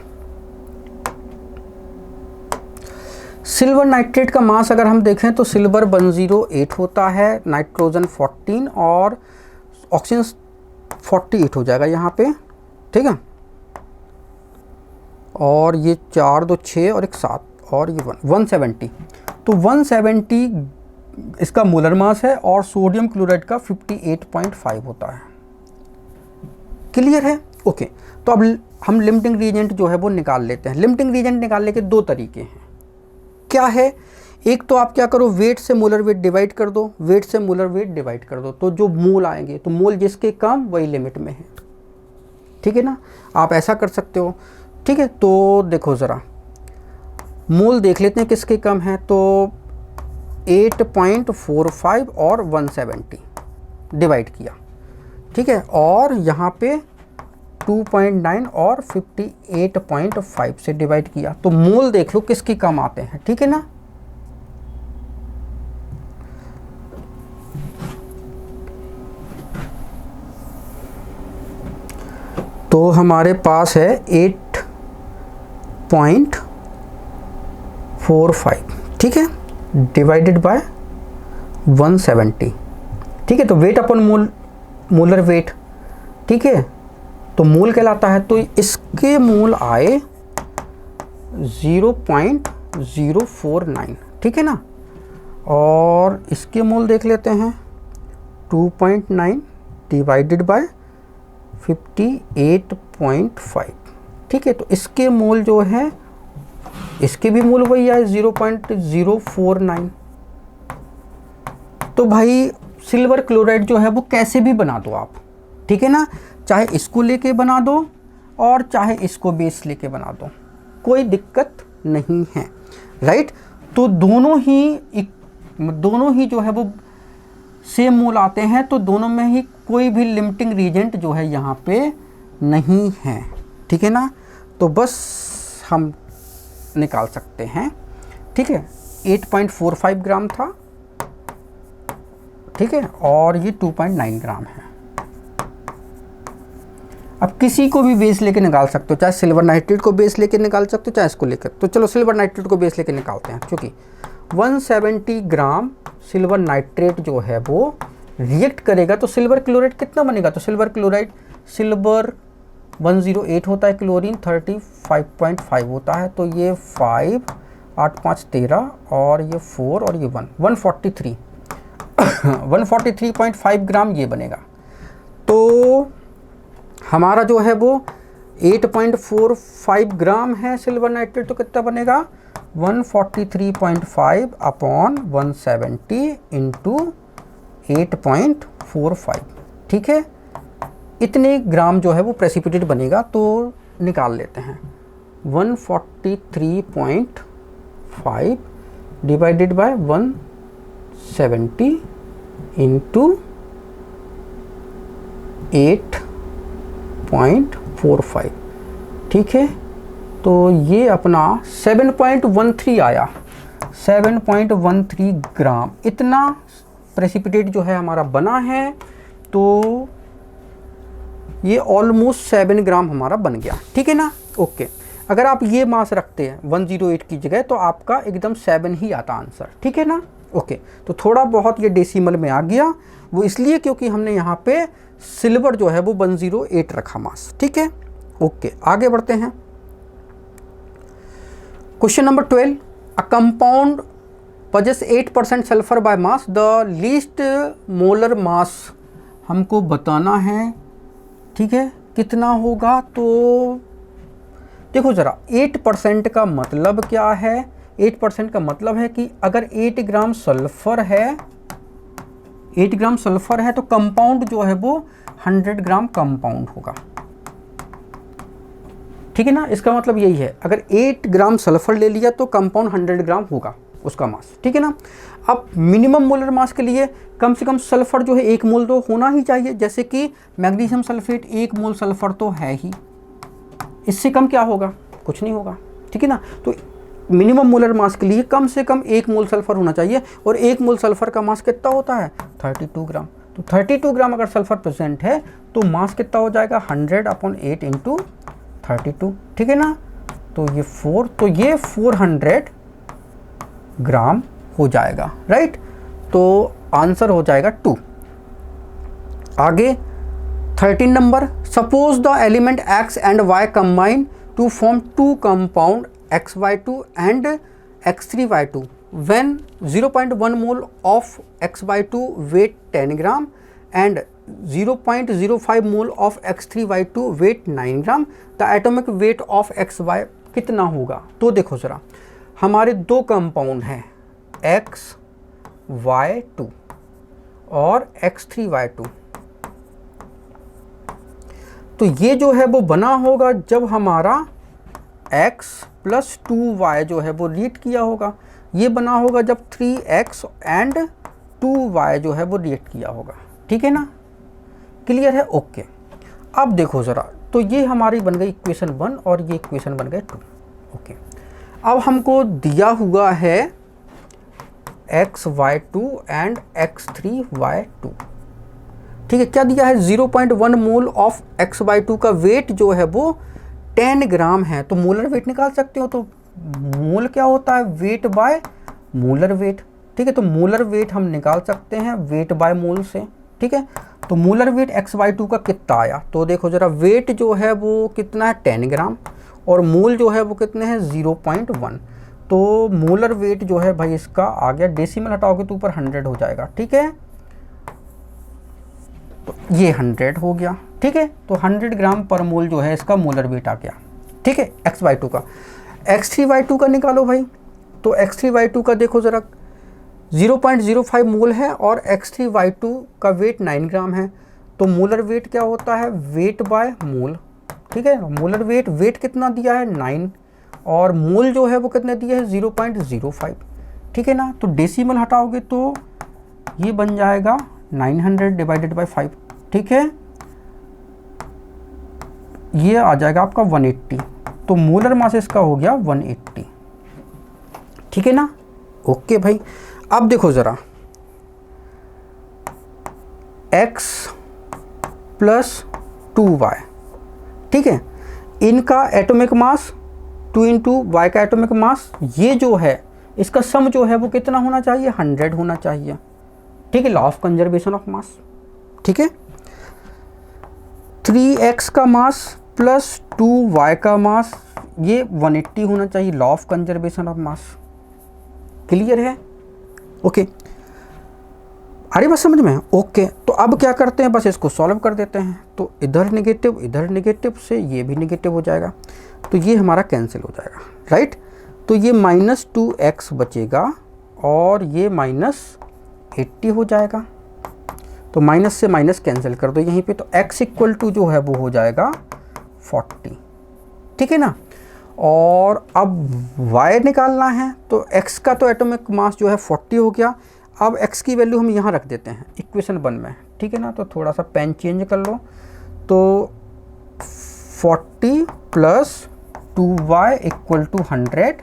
सिल्वर नाइट्रेट का मास अगर हम देखें तो सिल्वर 108 होता है, नाइट्रोजन 14 और ऑक्सीजन 48 हो जाएगा यहाँ पे, ठीक है। और ये 4 2 6 और एक 7 और ये 170। तो 170 इसका मोलर मास है और सोडियम क्लोराइड का 58.5 होता है। क्लियर है? ओके, तो अब हम लिमिटिंग रिएजेंट जो है वो निकाल लेते हैं। लिमिटिंग रिएजेंट निकालने के दो तरीके हैं। क्या है? एक तो आप क्या करो, वेट से मोलर वेट डिवाइड कर दो, वेट से मोलर वेट डिवाइड कर दो, तो जो मोल आएंगे, तो मोल जिसके कम वही लिमिट में है, ठीक है ना। आप ऐसा कर सकते हो, ठीक है। तो देखो ज़रा, मोल देख लेते हैं किसके कम है। तो 8.45 और 170 डिवाइड किया, ठीक है, और यहाँ पे 2.9 और 58.5 से डिवाइड किया, तो मोल देख लो किसकी कम आते हैं, ठीक है ना। तो हमारे पास है 8.45, ठीक है, डिवाइडेड बाय 170, ठीक है। तो वेट अपन मोल, मोलर वेट, ठीक है, तो मोल कहलाता है। तो इसके मोल आए 0.049, ठीक है ना। और इसके मोल देख लेते हैं 2.9 डिवाइडेड बाय 58.5, ठीक है। तो इसके मोल जो है, इसके भी मोल वही आए 0.049। तो भाई सिल्वर क्लोराइड जो है वो कैसे भी बना दो आप, ठीक है ना, चाहे इसको लेके बना दो और चाहे इसको बेस लेके बना दो, कोई दिक्कत नहीं है, राइट। तो दोनों ही जो है वो सेम मोल आते हैं, तो दोनों में ही कोई भी लिमिटिंग रिएजेंट जो है यहाँ पे नहीं है, ठीक है ना। तो बस हम निकाल सकते हैं, ठीक है। 8.45 ग्राम था, ठीक है, और ये 2.9 ग्राम है। अब किसी को भी बेस लेके निकाल सकते हो, चाहे सिल्वर नाइट्रेट को बेस लेके निकाल सकते हो, चाहे इसको लेकर। तो चलो सिल्वर नाइट्रेट को बेस लेके निकालते हैं, क्योंकि 170 ग्राम सिल्वर नाइट्रेट जो है वो रिएक्ट करेगा तो सिल्वर क्लोराइड कितना बनेगा। तो सिल्वर क्लोराइड, सिल्वर 108 होता है, क्लोरीन 35.5 होता है। तो ये 5 8 5 13 और ये 4 और ये 143 143.5 ग्राम ये बनेगा। तो हमारा जो है वो 8.45 ग्राम है सिल्वर नाइट्रेट, तो कितना बनेगा 143.5 अपॉन 170 इंटू 8.45, ठीक है। इतने ग्राम जो है वो प्रेसिपिटेट बनेगा। तो निकाल लेते हैं 143.5 डिवाइडेड बाय 170 इंटू 8.45, ठीक है। तो ये अपना 7.13 आया, 7.13 ग्राम इतना प्रेसिपिटेट जो है हमारा बना है। तो ये ऑलमोस्ट 7 ग्राम हमारा बन गया, ठीक है ना। ओके, अगर आप ये मास रखते हैं 108 की जगह तो आपका एकदम 7 ही आता आंसर, ठीक है ना। ओके, तो थोड़ा बहुत ये डेसिमल में आ गया, वो इसलिए क्योंकि हमने यहाँ पे सिल्वर जो है वो 108 रखा मास, ठीक है। ओके, आगे बढ़ते हैं। Question number 12, a compound possess 8% sulphur by mass, the least molar mass हमको बताना है, ठीक है, कितना होगा। तो देखो ज़रा, 8% का मतलब क्या है। 8% का मतलब है कि अगर 8 ग्राम सल्फर है 8 ग्राम सल्फर है तो कंपाउंड जो है वो 100 ग्राम कंपाउंड होगा, ठीक है ना। इसका मतलब यही है, अगर 8 ग्राम सल्फर ले लिया तो कंपाउंड 100 ग्राम होगा उसका मास, ठीक है ना। अब मिनिमम मोलर मास के लिए कम से कम सल्फर जो है 1 मोल तो होना ही चाहिए, जैसे कि मैग्नीशियम सल्फेट 1 मोल सल्फर तो है ही, इससे कम क्या होगा, कुछ नहीं होगा, ठीक है ना। तो मिनिमम मोलर मास के लिए कम से कम 1 मोल सल्फर होना चाहिए, और 1 मोल सल्फर का मास कितना होता है 32 ग्राम। तो 32 ग्राम अगर सल्फर प्रेजेंट है तो मास कितना हो जाएगा 100/8 × 32, ठीक है ना। तो ये 4, तो ये 400 ग्राम हो जाएगा, राइट। तो आंसर हो जाएगा 2। आगे 13 number, suppose the element x and y combine to form 2 compound xy2 and x3y2 when 0.1 mole of xy2 weight 10 gram and 0.05 mole of x3y2 weight 9 gram, the atomic weight of xy कितना होगा। तो देखो ज़रा, हमारे 2 compound हैं xy2 और x3y2, तो ये जो है वो बना होगा जब हमारा x + 2y जो है वो रिएक्ट किया होगा, ये बना होगा जब 3x एंड 2y जो है वो रिएक्ट किया होगा, ठीक है ना। क्लियर है, ओके। अब देखो ज़रा, तो ये हमारी बन गई इक्वेशन 1 और ये इक्वेशन बन गए 2, ओके। अब हमको दिया हुआ है xy2 एंड x3y2, ठीक है। क्या दिया है 0.1 मोल ऑफ xy2 का वेट जो है वो 10 ग्राम है, तो मोलर वेट निकाल सकते हो। तो मोल क्या होता है, वेट बाय मोलर वेट, ठीक है। तो मोलर वेट हम निकाल सकते हैं वेट बाय मोल से, ठीक है। तो मोलर वेट xy2 का कितना आया, तो देखो ज़रा, वेट जो है वो कितना है 10 ग्राम और मोल जो है वो कितने हैं 0.1, तो मोलर वेट जो है भाई इसका आ गया, डेसिमल हटाओगे तो ऊपर 100 हो जाएगा, ठीक है। तो ये 100 हो गया, ठीक है। तो 100 ग्राम पर मोल जो है इसका मोलर वेट आ गया, ठीक है, xy2 का। x3y2 का निकालो भाई, तो x3y2 का देखो ज़रा 0.05 मोल है और x3y2 का वेट 9 ग्राम है, तो मोलर वेट क्या होता है वेट बाय मोल, ठीक है। मोलर वेट कितना दिया है 9 और मोल जो है वो कितने दिए हैं 0.05, ठीक है ना। तो डेसिमल हटाओगे तो ये बन जाएगा 900 डिवाइडेड बाय 5, ठीक है, ये आ जाएगा आपका 180, तो मोलर मास इसका हो गया 180, ठीक है ना, ओके भाई। अब देखो ज़रा, x + 2y, ठीक है, इनका एटॉमिक मास 2 × y का एटॉमिक मास, ये जो है इसका सम जो है वो कितना होना चाहिए 100 होना चाहिए, ठीक है, law of conservation of mass, ठीक है। 3x का मास + 2y का मास, ये 180 होना चाहिए, law of conservation of mass, clear है, ओके। आ रही बात समझ में, ओके। तो अब क्या करते हैं, बस इसको सॉल्व कर देते हैं, तो इधर नेगेटिव से ये भी नेगेटिव हो जाएगा, तो ये हमारा कैंसिल हो जाएगा, राइट। तो ये -2x बचेगा और ये -80 हो जाएगा, तो माइनस से माइनस कैंसिल कर दो यहीं पे, तो x = जो है वो हो जाएगा 40, ठीक है ना। और अब y निकालना है, तो x का तो एटॉमिक मास जो है 40 हो गया। अब x की वैल्यू हम यहाँ रख देते हैं इक्वेशन 1 में, ठीक है ना। तो थोड़ा सा पेन चेंज कर लो, तो 40 + 2y = 100,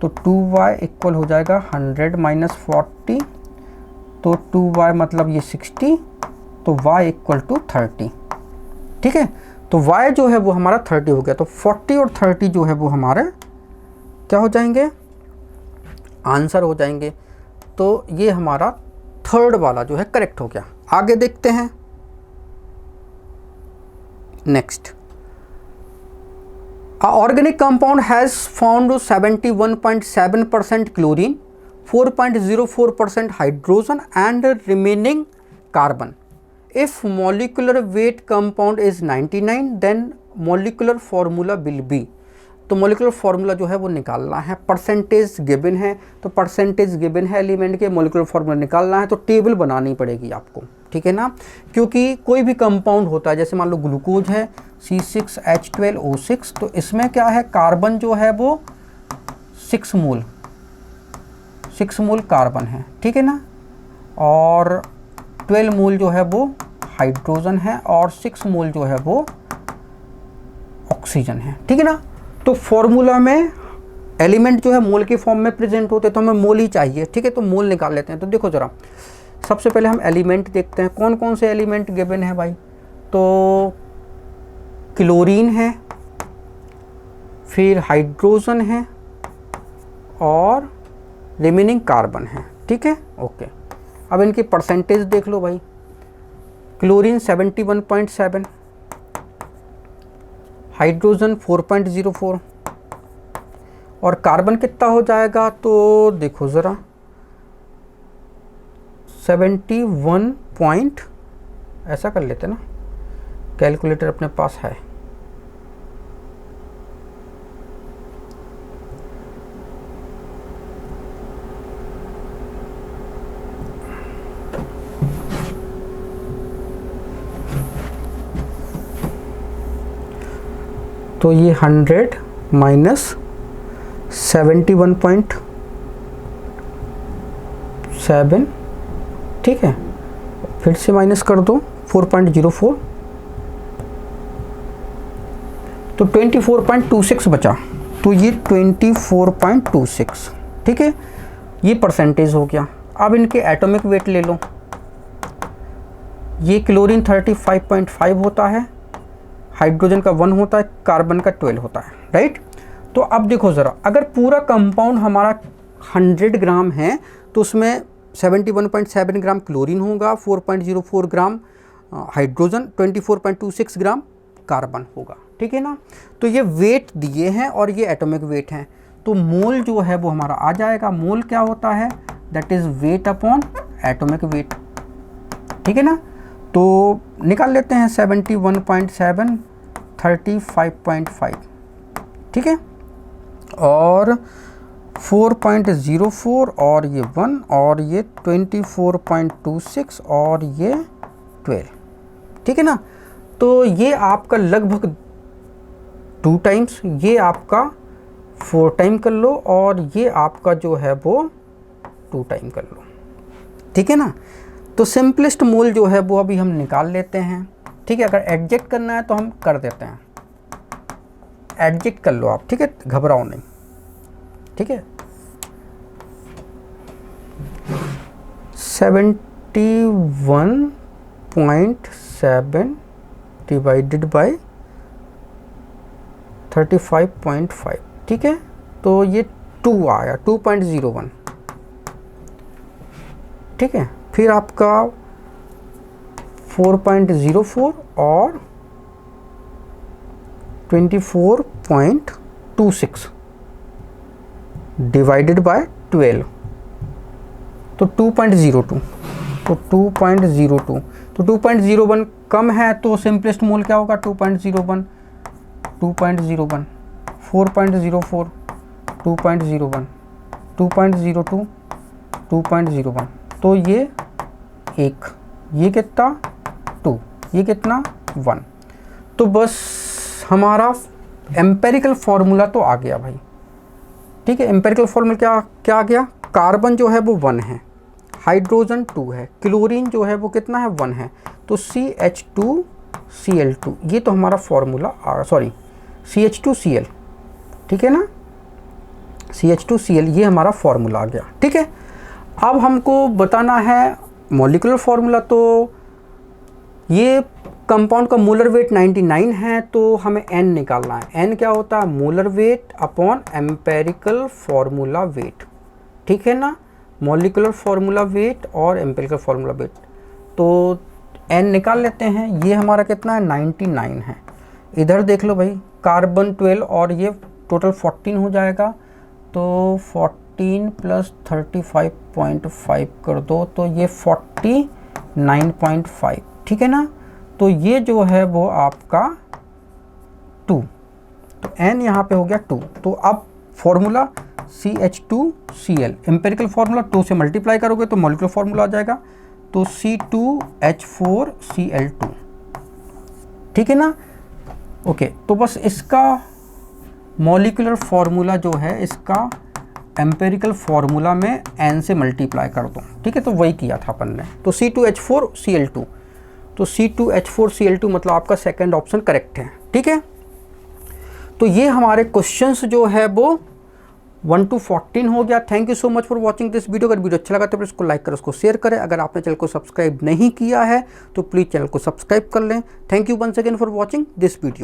तो 2y इक्वल हो जाएगा 100 - 40, तो 2y मतलब ये 60, तो y = 30, ठीक है। तो y जो है वो हमारा 30 हो गया, तो 40 और 30 जो है वो हमारे क्या हो जाएंगे, आंसर हो जाएंगे। तो ये हमारा थर्ड वाला जो है करेक्ट हो गया। आगे देखते हैं, next, organic compound has found 71.7% chlorine, 4.04% hydrogen and remaining carbon. If molecular weight compound is 99 then molecular formula will be, तो मॉलिक्यूलर फार्मूला जो है वो निकालना है, परसेंटेज गिवन है, तो परसेंटेज गिवन है एलिमेंट के, मॉलिक्यूलर फार्मूला निकालना है तो टेबल बनानी पड़ेगी आपको, ठीक है ना। क्योंकि कोई भी कंपाउंड होता है, जैसे मान लो ग्लूकोज है C6H12O6, तो इसमें क्या है, कार्बन जो है वो 6 मोल कार्बन है, ठीक है ना, और 12 मोल जो है वो हाइड्रोजन है और 6 मोल जो है वो ऑक्सीजन है, ठीक है ना। तो फॉर्मूला में एलिमेंट जो है मोल के फॉर्म में प्रेजेंट होते हैं, तो हमें मोल ही चाहिए, ठीक है। तो मोल निकाल लेते हैं। तो देखो ज़रा, सबसे पहले हम एलिमेंट देखते हैं, कौन कौन से एलिमेंट गिवन है भाई। तो क्लोरीन है, फिर हाइड्रोजन है और रिमेनिंग कार्बन है, ठीक है, ओके। अब इनकी परसेंटेज देख लो भाई। क्लोरीन 71.7, हाइड्रोजन 4.04 और कार्बन कितना हो जाएगा, तो देखो ज़रा 71 पॉइंट, ऐसा कर लेते ना, कैलकुलेटर अपने पास है। तो ये 100 माइनस 71.7, ठीक है, फिर से माइनस कर दो 4.04, तो 24.26 बचा, तो ये 24.26, ठीक है, ये परसेंटेज हो गया। अब इनके एटॉमिक वेट ले लो। ये क्लोरीन 35.5 होता है, हाइड्रोजन का 1 होता है, कार्बन का 12 होता है, राइट। तो अब देखो ज़रा, अगर पूरा कंपाउंड हमारा 100 ग्राम है तो उसमें 71.7 ग्राम क्लोरीन होगा, 4.04 ग्राम हाइड्रोजन, 24.26 ग्राम कार्बन होगा, ठीक है ना। तो ये वेट दिए हैं और ये एटॉमिक वेट हैं, तो मोल जो है वो हमारा आ जाएगा। मोल क्या होता है, that is weight upon atomic weight, ठीक है ना। तो निकाल लेते हैं 71.7 35.5, ठीक है, और 4.04 और ये 1 और ये 24.26 और ये 12, ठीक है ना। तो ये आपका लगभग 2 टाइम्स, ये आपका 4 टाइम कर लो और ये आपका जो है वो 2 टाइम कर लो, ठीक है ना। तो सिंपलेस्ट मोल जो है वो अभी हम निकाल लेते हैं, ठीक है। अगर एडजस्ट करना है तो हम कर देते हैं, एडजस्ट कर लो आप, ठीक है, घबराओ नहीं, ठीक है। 71.7 डिवाइडेड बाय 35.5, ठीक है, तो ये 2 आया, 2.01, ठीक है। फिर आपका 4.04 और 24.26 डिवाइडेड बाय 12, तो 2.02, तो 2.02, तो 2.01 कम है, तो सिंपलेस्ट मोल क्या होगा, 2.01, 2.01, 4.04, 2.01, 2.02, 2.01, तो ये 1, ये कितना 2, ये कितना 1। तो बस हमारा एम्पेरिकल फार्मूला तो आ गया भाई, ठीक है। एम्पेरिकल फार्मूला क्या आ गया, कार्बन जो है वो 1 है, हाइड्रोजन 2 है, क्लोरीन जो है वो कितना है 1 है, तो CH2Cl2, ये तो हमारा फार्मूला सॉरी CH2Cl, ठीक है ना, CH2Cl, ये हमारा फार्मूला आ गया, ठीक है। अब हमको बताना है मॉलिक्यूलर फार्मूला। तो ये कंपाउंड का मोलर वेट 99 है, तो हमें n निकालना है। n क्या होता है, molar weight upon empirical formula wait, ठीक है ना, मॉलिक्यूलर फार्मूला वेट और एम्पेरिकल फार्मूला वेट। तो n निकाल लेते हैं, ये हमारा कितना है 99 है। इधर देख लो भाई, कार्बन 12 और ये टोटल 14 हो जाएगा, तो 14 प्लस 35.5 कर दो, तो ये 49.5, ठीक है ना। तो ये जो है वो आपका 2, तो n यहाँ पे हो गया 2। तो अब फॉर्मूला CH2Cl, एम्पेरिकल फार्मूला 2 से मल्टीप्लाई करोगे तो मॉलिक्यूलर फार्मूला आ जाएगा, तो C2H4Cl2, ठीक है ना। ओके, तो बस इसका मॉलिक्यूलर फार्मूला जो है इसका एम्पेरिकल फार्मूला में n से मल्टीप्लाई कर दो, ठीक है। तो वही किया था अपन ने। तो C2H4Cl2, तो C2H4Cl2 मतलब आपका सेकंड ऑप्शन करेक्ट है, ठीक है। तो ये हमारे क्वेश्चंस जो है वो 1 to 14 हो गया। Thank you so much for watching this video. अगर वीडियो अच्छा लगा तो प्लीज़ इसको लाइक करें, उसको शेयर करें। अगर आपने चैनल को सब्सक्राइब नहीं किया है तो प्लीज़ चैनल को सब्सक्राइब कर लें। Thank you once again for watching this video.